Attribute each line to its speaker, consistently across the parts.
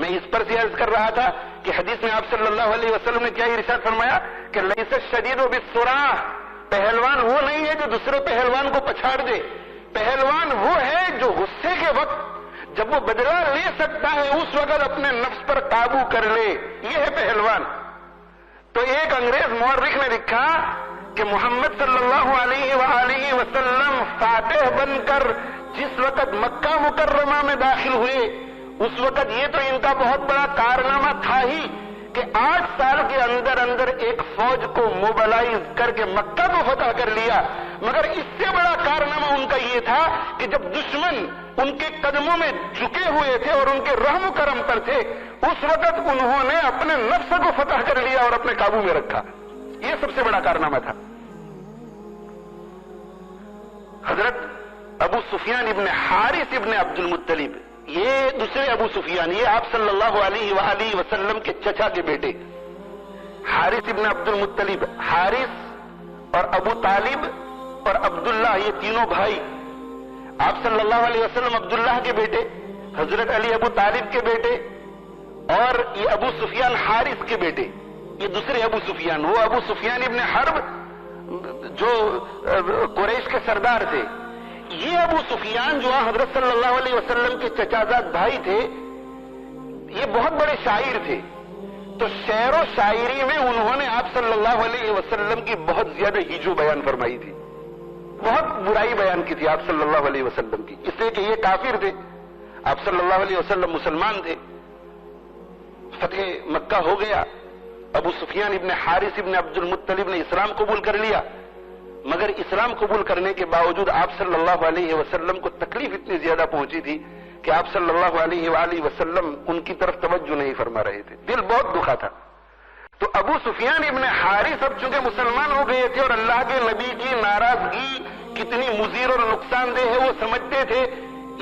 Speaker 1: میں اس پر سے عرض کر رہا تھا کہ حدیث میں آپ صلی اللہ علیہ وسلم نے کیا ارشاد فرمایا کہ لیس الشدید بالسراح، پہلوان وہ نہیں ہے جو دوسرے پہلوان کو پچھاڑ دے، پہلوان وہ ہے جو غصے کے وقت جب وہ بدلہ لے سکتا ہے اس وقت اپنے نفس پر قابو کر لے، یہ ہے پہلوان۔ تو ایک انگریز مورخ نے لکھا کہ محمد صلی اللہ علیہ وآلہ وسلم فاتح بن کر جس وقت مکہ مکرمہ میں داخل ہوئے اس وقت یہ تو ان کا بہت بڑا کارنامہ تھا ہی کہ 8 سال کے اندر اندر ایک فوج کو موبلائز کر کے مکہ کو فتح کر لیا، مگر اس سے بڑا کارنامہ ان کا یہ تھا کہ جب دشمن ان کے قدموں میں جھکے ہوئے تھے اور ان کے رحم و کرم پر تھے اس وقت انہوں نے اپنے نفس کو فتح کر لیا اور اپنے قابو میں رکھا، یہ سب سے بڑا کارنامہ تھا۔ حضرت ابو سفیان ابن حارث ابن عبد المطلب، یہ دوسرے ابو سفیان، یہ آپ صلی اللہ علیہ وآلہ وسلم کے چچا کے بیٹے حارث ابن عبد المطلب، حارث اور ابو طالب اور عبداللہ، یہ تینوں بھائی آپ صلی اللہ علیہ وسلم عبداللہ کے بیٹے، حضرت علی ابو طالب کے بیٹے، اور یہ ابو سفیان حارث کے بیٹے، یہ دوسرے ابو سفیان، وہ ابو سفیان ابن حرب جو قریش کے سردار تھے، یہ ابو سفیان جو حضرت صلی اللہ علیہ وسلم کے چچازاد بھائی تھے، یہ بہت بڑے شاعر تھے، تو شعر و شاعری میں انہوں نے آپ صلی اللہ علیہ وسلم کی بہت زیادہ ہجو بیان فرمائی تھی، بہت برائی بیان کی تھی آپ صلی اللہ علیہ وسلم کی، اس لیے کہ یہ کافر تھے، آپ صلی اللہ علیہ وسلم مسلمان تھے۔ فتح مکہ ہو گیا، ابو سفیان ابن حارث ابن عبد المطلب نے اسلام قبول کر لیا، مگر اسلام قبول کرنے کے باوجود آپ صلی اللہ علیہ وسلم کو تکلیف اتنی زیادہ پہنچی تھی کہ آپ صلی اللہ علیہ وآلہ وسلم ان کی طرف توجہ نہیں فرما رہے تھے، دل بہت دکھا تھا۔ تو ابو سفیان ابن حارث اب چونکہ مسلمان ہو گئے تھے اور اللہ کے نبی کی ناراضگی کتنی مضر اور نقصان دہ ہے وہ سمجھتے تھے،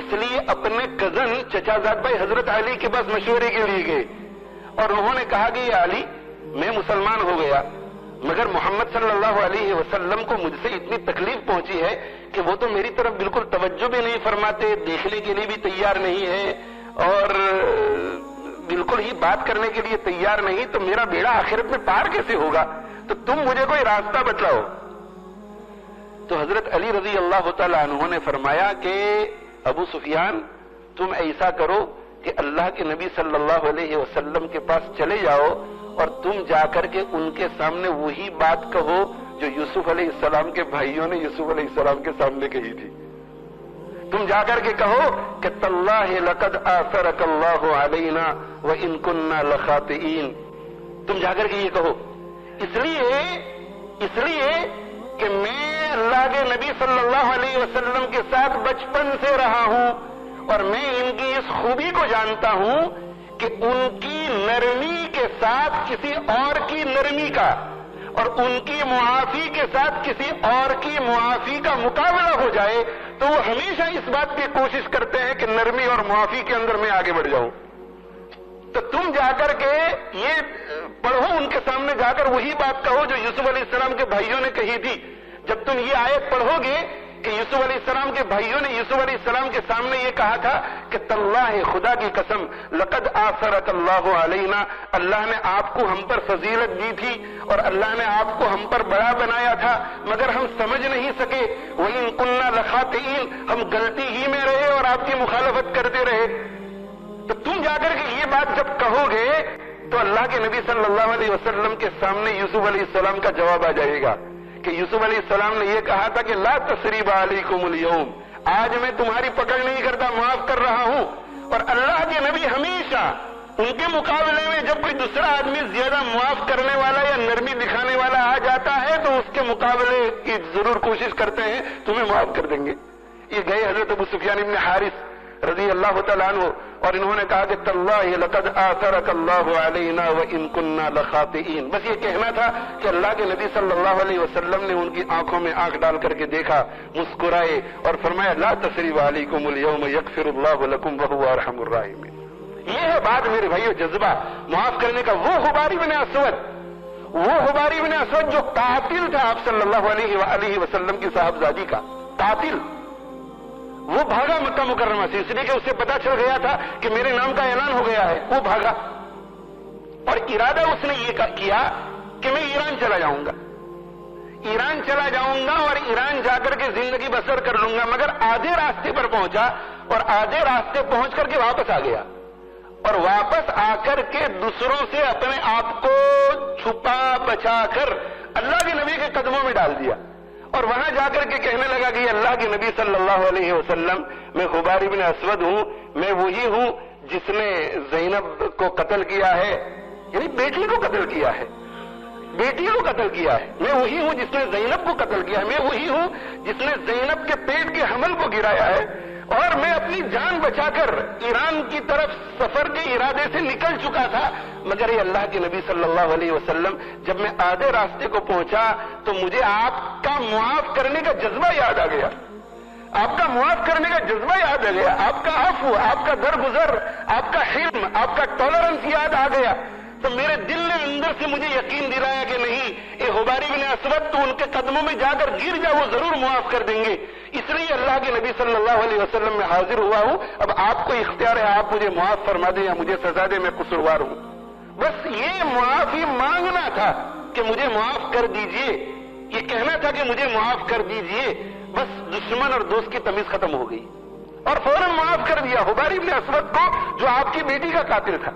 Speaker 1: اس لیے اپنے کزن چچازاد بھائی حضرت علی کے پاس مشورے کے لیے گئے اور انہوں نے کہا کہ یہ علی، میں مسلمان ہو گیا مگر محمد صلی اللہ علیہ وسلم کو مجھ سے اتنی تکلیف پہنچی ہے کہ وہ تو میری طرف بالکل توجہ بھی نہیں فرماتے، دیکھنے کے لیے بھی تیار نہیں ہے اور بالکل ہی بات کرنے کے لیے تیار نہیں، تو میرا بیڑا آخرت میں پار کیسے ہوگا، تو تم مجھے کوئی راستہ بتلاؤ۔ تو حضرت علی رضی اللہ تعالیٰ عنہ نے فرمایا کہ ابو سفیان تم ایسا کرو کہ اللہ کے نبی صلی اللہ علیہ وسلم کے پاس چلے جاؤ اور تم جا کر کے ان کے سامنے وہی بات کہو جو یوسف علیہ السلام کے بھائیوں نے یوسف علیہ السلام کے سامنے کہی تھی، تم جا کر کے کہو کہ تاللہ لقد آثرک اللہ علینا وان کننا لخاطئین، تم جا کر کے یہ کہو، اس لیے کہ میں اللہ کے نبی صلی اللہ علیہ وسلم کے ساتھ بچپن سے رہا ہوں اور میں ان کی اس خوبی کو جانتا ہوں کہ ان کی نرمی کے ساتھ کسی اور کی نرمی کا اور ان کی معافی کے ساتھ کسی اور کی معافی کا مقابلہ ہو جائے تو وہ ہمیشہ اس بات کی کوشش کرتے ہیں کہ نرمی اور معافی کے اندر میں آگے بڑھ جاؤں۔ تو تم جا کر کے یہ پڑھو، ان کے سامنے جا کر وہی بات کہو جو یوسف علیہ السلام کے بھائیوں نے کہی تھی۔ جب تم یہ آیت پڑھو گے کہ یوسف علیہ السلام کے بھائیوں نے یوسف علیہ السلام کے سامنے یہ کہا تھا کہ تاللہ خدا کی قسم لقد آثرک اللہ علینا، اللہ نے آپ کو ہم پر فضیلت دی تھی اور اللہ نے آپ کو ہم پر بڑا بنایا تھا مگر ہم سمجھ نہیں سکے، وَإِن كُنَّا لَخَاطِئِينَ، ہم غلطی ہی میں رہے اور آپ کی مخالفت کرتے رہے۔ تو تم جا کر کے یہ بات جب کہو گے تو اللہ کے نبی صلی اللہ علیہ وسلم کے سامنے یوسف علیہ السلام کا جواب آ جائے گا کہ یوسف علیہ السلام نے یہ کہا تھا کہ لا تثریب علیکم اليوم، آج میں تمہاری پکڑ نہیں کرتا، معاف کر رہا ہوں۔ اور اللہ کے نبی ہمیشہ ان کے مقابلے میں جب کوئی دوسرا آدمی زیادہ معاف کرنے والا یا نرمی دکھانے والا آ جاتا ہے تو اس کے مقابلے کی ضرور کوشش کرتے ہیں تمہیں معاف کر دیں گے۔ یہ گئے حضرت ابو سفیان ابن حارث رضی اللہ تعالیٰ عنہ اور انہوں نے کہا کہ تاللہ لقد آثرک اللہ علینا وان کننا لخاطئین، بس یہ کہنا تھا کہ اللہ کے نبی صلی اللہ علیہ وسلم نے ان کی آنکھوں میں آنکھ ڈال کر کے دیکھا، مسکرائے اور فرمایا لا تثریب علیکم اليوم یغفر اللہ لکم وہو ارحم الراحمین۔ یہ ہے بات میرے بھائیو جذبہ معاف کرنے کا۔ وہ حباری بن اسود جو قاتل تھا آپ صلی اللہ علیہ وآلہ وسلم کی صاحبزادی کا قاتل، وہ بھاگا مکہ مکرمہ سے، اس لیے کہ اسے پتا چل گیا تھا کہ میرے نام کا اعلان ہو گیا ہے، وہ بھاگا اور ارادہ اس نے یہ کیا کہ میں ایران چلا جاؤں گا، ایران چلا جاؤں گا اور ایران جا کر کے زندگی بسر کر لوں گا، مگر آدھے راستے پر پہنچا اور آدھے راستے پہنچ کر کے واپس آ گیا اور واپس آ کر کے دوسروں سے اپنے آپ کو چھپا بچا کر اللہ کے نبی کے قدموں میں ڈال دیا اور وہاں جا کر کے کہنے لگا کہ اللہ کے نبی صلی اللہ علیہ وسلم میں خبار بن اسود ہوں، میں وہی ہوں جس نے زینب کو قتل کیا ہے، یعنی بیٹی کو قتل کیا ہے، بیٹی کو قتل کیا ہے، میں وہی ہوں جس نے زینب کو قتل کیا ہے، میں وہی ہوں جس نے زینب کے پیٹ کے حمل کو گرایا ہے، اور میں اپنی جان بچا کر ایران کی طرف سفر کے ارادے سے نکل چکا تھا، مگر یہ اللہ کے نبی صلی اللہ علیہ وسلم جب میں آدھے راستے کو پہنچا تو مجھے آپ کا معاف کرنے کا جذبہ یاد آ گیا، آپ کا معاف کرنے کا جذبہ یاد آ گیا، آپ کا عفو، آپ کا درگزر، آپ کا حلم، آپ کا ٹالرنس یاد آ گیا، تو میرے دل نے اندر سے مجھے یقین دلایا کہ نہیں، اے حباری بن اسود تو ان کے قدموں میں جا کر گر جا، وہ ضرور معاف کر دیں گے، اس لیے اللہ کے نبی صلی اللہ علیہ وسلم میں حاضر ہوا ہوں، اب آپ کو اختیار ہے، آپ مجھے معاف فرما دیں یا مجھے سزا دیں، میں قصوروار ہوں۔ بس یہ معافی مانگنا تھا کہ مجھے معاف کر دیجئے، یہ کہنا تھا کہ مجھے معاف کر دیجئے، بس دشمن اور دوست کی تمیز ختم ہو گئی اور فوراً معاف کر دیا حباری بن اسود کو جو آپ کی بیٹی کا قاتل تھا۔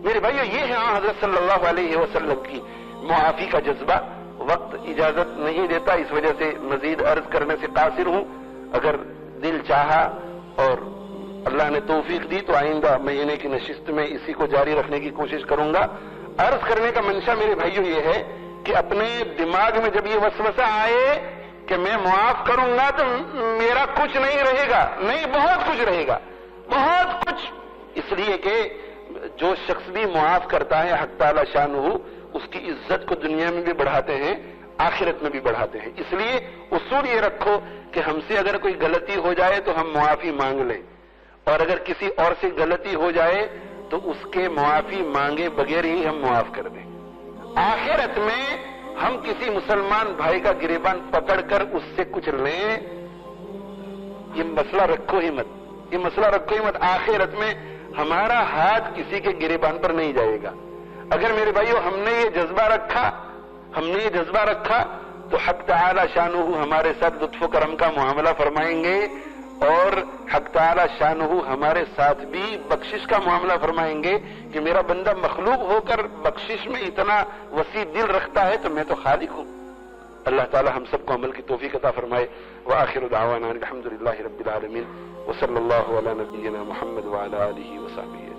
Speaker 1: میرے بھائیو، یہ ہے حضرت صلی اللہ علیہ وسلم کی معافی کا جذبہ۔ وقت اجازت نہیں دیتا، اس وجہ سے مزید عرض کرنے سے قاصر ہوں، اگر دل چاہا اور اللہ نے توفیق دی تو آئندہ مہینے کی نشست میں اسی کو جاری رکھنے کی کوشش کروں گا۔ عرض کرنے کا منشا میرے بھائیو یہ ہے کہ اپنے دماغ میں جب یہ وسوسہ آئے کہ میں معاف کروں گا تو میرا کچھ نہیں رہے گا، نہیں، بہت کچھ رہے گا، بہت کچھ، اس لیے کہ جو شخص بھی معاف کرتا ہے حق تعالی شانہ اس کی عزت کو دنیا میں بھی بڑھاتے ہیں، آخرت میں بھی بڑھاتے ہیں۔ اس لیے اصول یہ رکھو کہ ہم سے اگر کوئی غلطی ہو جائے تو ہم معافی مانگ لیں، اور اگر کسی اور سے غلطی ہو جائے تو اس کے معافی مانگے بغیر ہی ہم معاف کر دیں۔ آخرت میں ہم کسی مسلمان بھائی کا گریبان پکڑ کر اس سے کچھ لیں، یہ مسئلہ رکھو ہی مت، یہ مسئلہ رکھو ہی مت، آخرت میں ہمارا ہاتھ کسی کے گریبان پر نہیں جائے گا۔ اگر میرے بھائیو ہم نے یہ جذبہ رکھا تو حق تعالی شانہ ہمارے ساتھ لطف و کرم کا معاملہ فرمائیں گے، اور حق تعالی شانہ ہمارے ساتھ بھی بخشش کا معاملہ فرمائیں گے کہ میرا بندہ مخلوق ہو کر بخشش میں اتنا وسیع دل رکھتا ہے تو میں تو خالق ہوں۔ اللہ تعالی ہم سب کو عمل کی توفیق عطا فرمائے۔ وآخر دعوانا الحمدللہ رب العالمین، وصلی اللہ علی نبینا محمد وعلی آلہ وصحبہ۔